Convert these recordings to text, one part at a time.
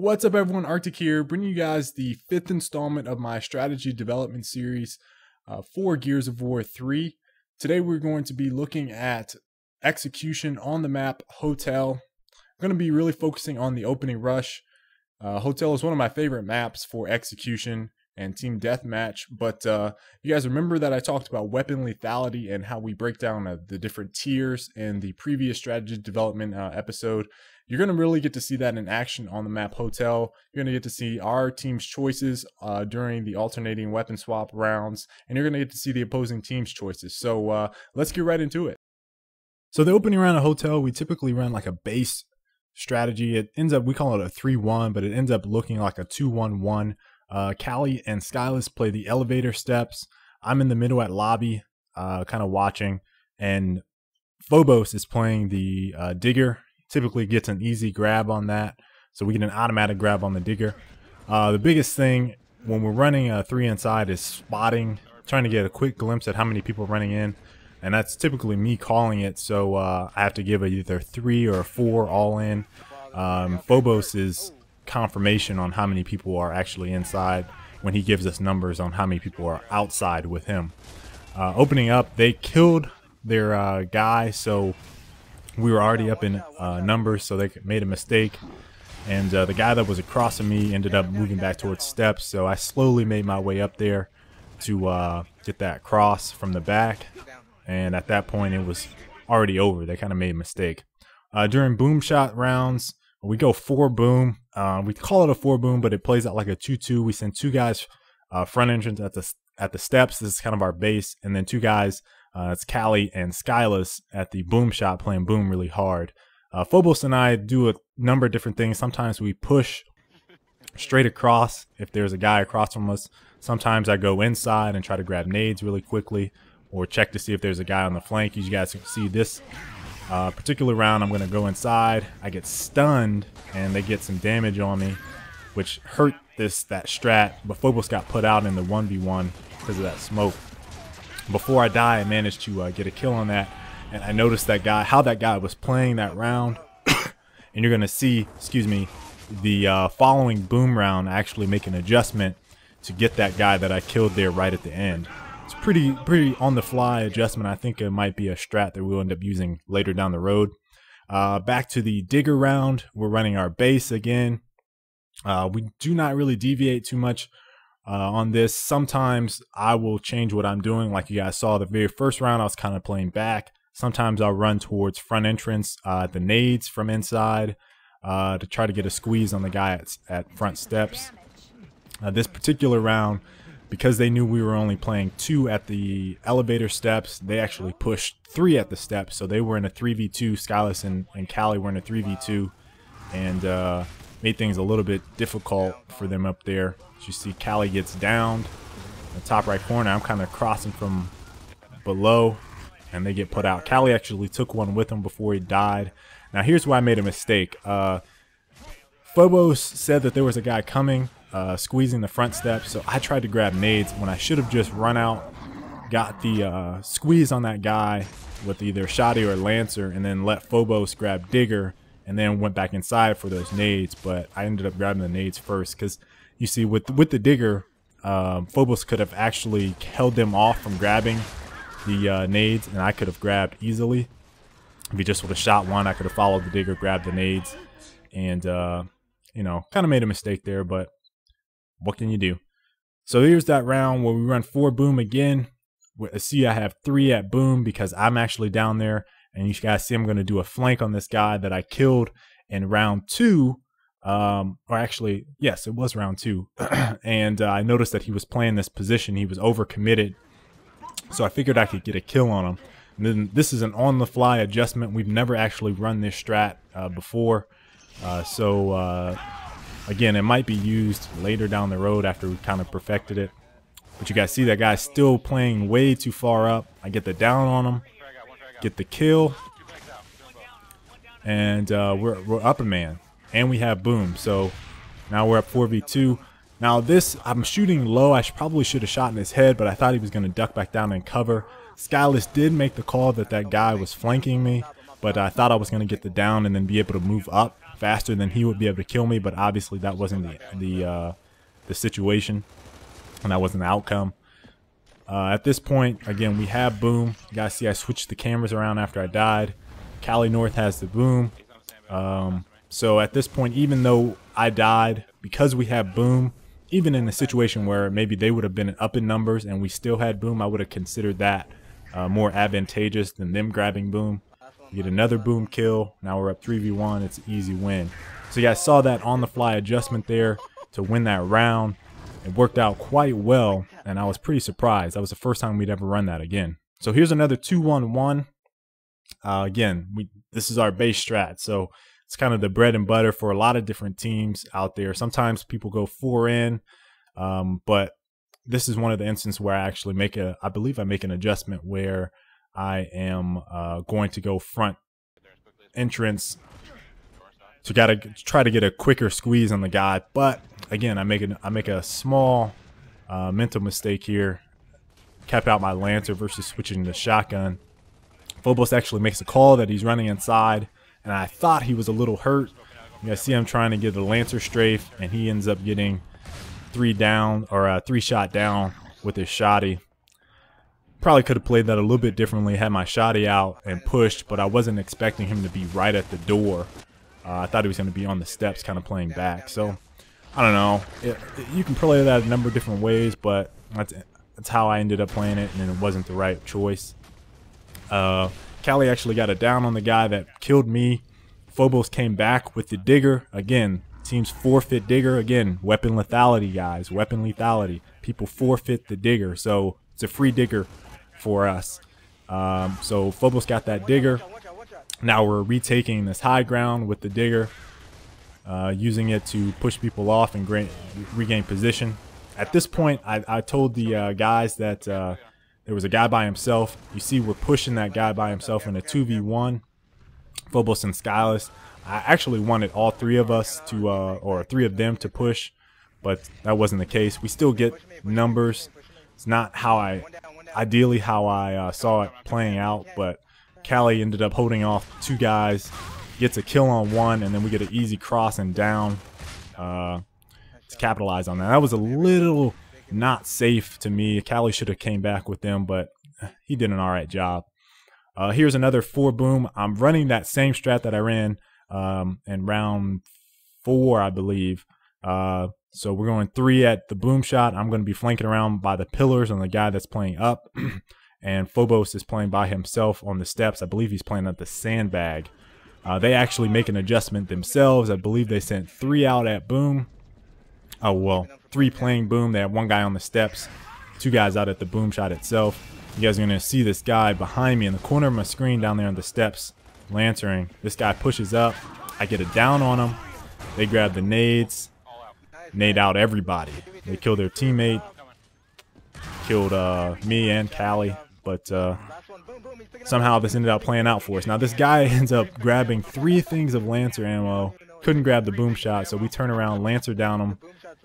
What's up, everyone? Arctic here, bringing you guys the 5th installment of my strategy development series for Gears of War 3. Today we're going to be looking at execution on the map Hotel. I'm going to be really focusing on the opening rush. Hotel is one of my favorite maps for execution and team deathmatch, but you guys remember that I talked about weapon lethality and how we break down the different tiers in the previous strategy development episode. You're going to really get to see that in action on the map Hotel. You're going to get to see our team's choices during the alternating weapon swap rounds, and you're going to get to see the opposing team's choices. So let's get right into it. So the opening round of Hotel, we typically run like a base strategy. It ends up, we call it a 3-1, but it ends up looking like a 2-1-1. Callie and Skyless play the elevator steps. I'm in the middle at lobby, kind of watching, and Phobos is playing the digger. Typically gets an easy grab on that, so we get an automatic grab on the digger. The biggest thing when we're running a 3 inside is spotting, trying to get a quick glimpse at how many people are running in, and that's typically me calling it, so I have to give either 3 or 4 all in. Phobos is confirmation on how many people are actually inside when he gives us numbers on how many people are outside with him. Opening up, they killed their guy, so we were already up in numbers, so they made a mistake, and the guy that was across from me ended up moving back towards steps, so I slowly made my way up there to get that cross from the back, and at that point it was already over. They kind of made a mistake. During boom shot rounds, we go 4 boom. We call it a 4 boom, but it plays out like a 2-2. We send 2 guys front entrance at the steps. This is kind of our base, and then 2 guys, it's Callie and Skyless at the boom shot, playing boom really hard. Phobos and I do a number of different things. Sometimes we push straight across if there's a guy across from us. Sometimes I go inside and try to grab nades really quickly, or check to see if there's a guy on the flank. You guys can see this particular round, I'm going to go inside. I get stunned, and they get some damage on me, which hurt that strat, but Phobos got put out in the 1v1 because of that smoke. Before I die, I managed to get a kill on that, and I noticed that guy, how that guy was playing that round, and you're going to see, the following boom round actually make an adjustment to get that guy that I killed there right at the end. It's pretty on the fly adjustment. I think it might be a strat that we'll end up using later down the road. Back to the digger round, we're running our base again. We do not really deviate too much on this. Sometimes I will change what I'm doing. Like you guys saw the very first round, I was kind of playing back. Sometimes I'll run towards front entrance, the nades from inside to try to get a squeeze on the guy at front steps. This particular round, because they knew we were only playing 2 at the elevator steps, they actually pushed 3 at the steps. So they were in a 3v2. Skyless and Callie were in a 3v2, and made things a little bit difficult for them up there. As you see, Callie gets downed in the top right corner. I'm kind of crossing from below, and they get put out. Callie actually took one with him before he died. Now here's where I made a mistake. Phobos said that there was a guy coming, squeezing the front steps, so I tried to grab nades when I should have just run out, got the squeeze on that guy with either Shoddy or Lancer, and then let Phobos grab digger, and then went back inside for those nades. But I ended up grabbing the nades first, because you see with the digger, Phobos could have actually held them off from grabbing the nades, and I could have grabbed easily. If he just would have shot one, I could have followed the digger, grabbed the nades, and you know, kind of made a mistake there, but what can you do? So here's that round where we run 4 boom again. See, I have 3 at boom because I'm actually down there, and you guys see I'm going to do a flank on this guy that I killed in round 2. Or actually, yes, it was round 2. And I noticed that he was playing this position. He was overcommitted, so I figured I could get a kill on him. And then this is an on-the-fly adjustment. We've never actually run this strat before. Again, it might be used later down the road after we kind of perfected it. But you guys see that guy's still playing way too far up. I get the down on him, get the kill, and we're up a man, and we have boom. So now we're up 4v2. Now this, I'm shooting low. I probably should have shot in his head, but I thought he was going to duck back down and cover. Skyless did make the call that that guy was flanking me, but I thought I was going to get the down and then be able to move up faster than he would be able to kill me, but obviously that wasn't the situation, and that wasn't the outcome. At this point, again, we have boom. You guys see I switched the cameras around after I died. Cali North has the boom. So at this point, even though I died, because we have boom, even in a situation where maybe they would have been up in numbers and we still had boom, I would have considered that more advantageous than them grabbing boom. We get another boom kill. Now we're up 3v1. It's an easy win. So you guys saw that on the fly adjustment there to win that round. It worked out quite well, and I was pretty surprised. That was the first time we'd ever run that again. So here's another 2-1-1. Again, this is our base strat, so it's kind of the bread and butter for a lot of different teams out there. Sometimes people go 4 in, but this is one of the instances where I actually I believe I make an adjustment where I am going to go front entrance to try to get a quicker squeeze on the guy. But again, I make a small mental mistake here. Kept out my Lancer versus switching to shotgun. Phobos actually makes a call that he's running inside, and I thought he was a little hurt. You guys see him trying to get a Lancer strafe, and he ends up getting 3 shot down with his shotty. Probably could have played that a little bit differently, had my shotty out and pushed, but I wasn't expecting him to be right at the door. I thought he was going to be on the steps kind of playing back. So, I don't know. You can play that a number of different ways, but that's how I ended up playing it, and it wasn't the right choice. Cali actually got a down on the guy that killed me. Phobos came back with the digger. Again, teams forfeit digger. Again, weapon lethality, guys. Weapon lethality. People forfeit the digger, so it's a free digger for us. So Phobos got that digger. Now we're retaking this high ground with the digger, using it to push people off and regain position. At this point, I told the guys that there was a guy by himself. You see we're pushing that guy by himself in a 2v1, Phobos and Skyless. I actually wanted all 3 of us to, or 3 of them to push, but that wasn't the case. We still get numbers. It's not ideally how I saw it playing out, but Cali ended up holding off 2 guys, gets a kill on 1, and then we get an easy cross and down to capitalize on that. That was a little not safe to me. Cali should have came back with them, but he did an alright job. Here's another 4 boom. I'm running that same strat that I ran in round 4, I believe. So we're going 3 at the boom shot. I'm going to be flanking around by the pillars on the guy that's playing up. And Phobos is playing by himself on the steps. I believe he's playing at the sandbag. They actually make an adjustment themselves. I believe they sent 3 out at boom. Oh, well, 3 playing boom. They have 1 guy on the steps, 2 guys out at the boom shot itself. You guys are going to see this guy behind me in the corner of my screen down there on the steps, lancering. This guy pushes up. I get a down on him. They grab the nades. Nade out everybody. They kill their teammate. Killed me and Cali. But somehow this ended up playing out for us. Now this guy ends up grabbing 3 things of Lancer ammo. Couldn't grab the boom shot, so we turn around, Lancer down him,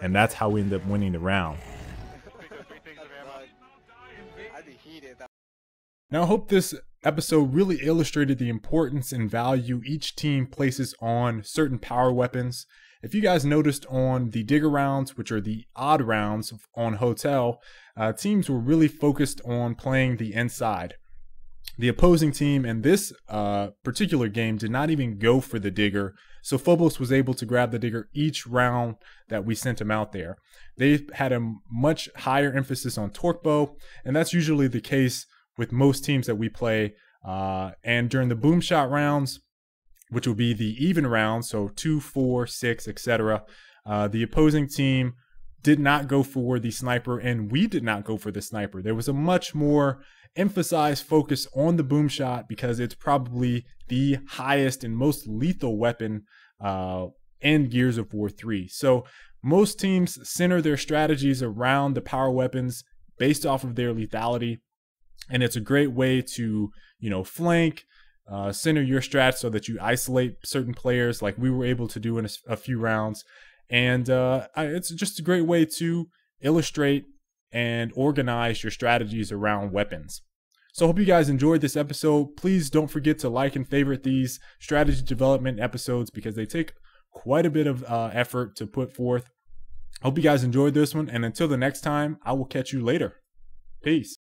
and that's how we end up winning the round. Now I hope this episode really illustrated the importance and value each team places on certain power weapons. If you guys noticed on the digger rounds, which are the odd rounds on Hotel, teams were really focused on playing the inside. The opposing team in this particular game did not even go for the digger, so Phobos was able to grab the digger each round that we sent him out there. They had a much higher emphasis on torque bow, and that's usually the case with most teams that we play. And during the boom shot rounds, which will be the even rounds, so 2, 4, 6, etc., the opposing team did not go for the sniper, and we did not go for the sniper. There was a much more emphasized focus on the boom shot because it's probably the highest and most lethal weapon in Gears of War 3. So most teams center their strategies around the power weapons based off of their lethality, and it's a great way to, flank, center your strats so that you isolate certain players like we were able to do in a few rounds. And it's just a great way to illustrate and organize your strategies around weapons. So I hope you guys enjoyed this episode. Please don't forget to like and favorite these strategy development episodes because they take quite a bit of effort to put forth. Hope you guys enjoyed this one, and until the next time, I will catch you later. Peace.